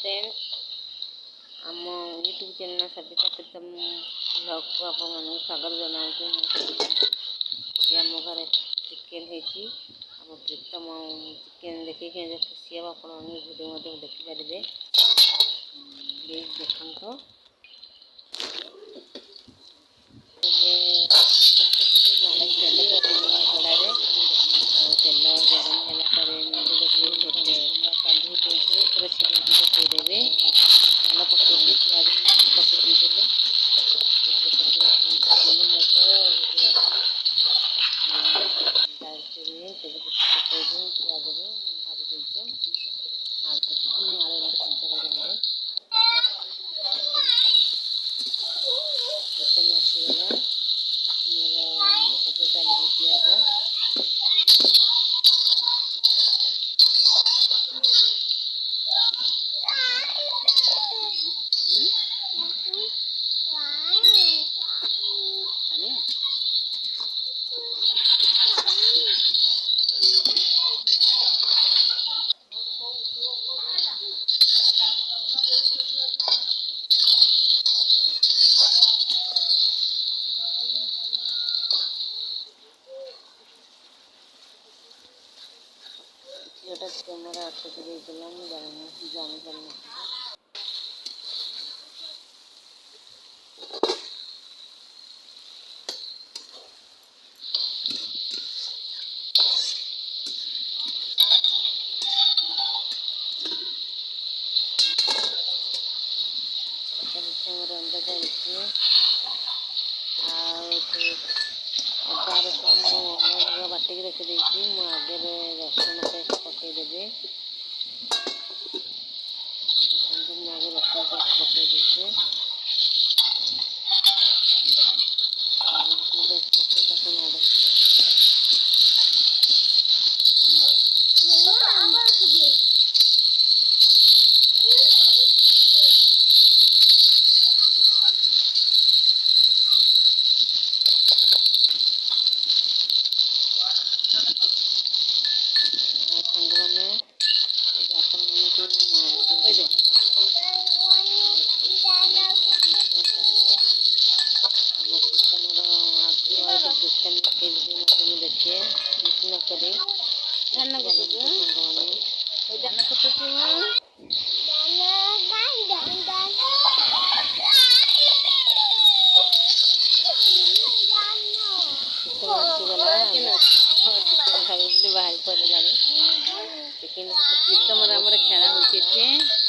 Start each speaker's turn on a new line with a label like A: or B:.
A: Friends आम YouTube channel Savita प्रीतम blog को आपको स्वागत जनाऊँ। आम घर चिकेन होती आम प्रीतम चिकेन देखिए खुशी हम आप वीडियो देखिपारे प्लीज देखो तो तेल गरम होगादेवे तेल पकड़ कैमरा अटक जानी पार रंधा चलती अदा रसुण बाटिक रखीदे आगे रसुण पेस्ट पकईदेवी आगे रसुण पेस्ट पकईदे देखिए ध्यान बाहर पड़ा चिकेन प्रीतम खेला हो।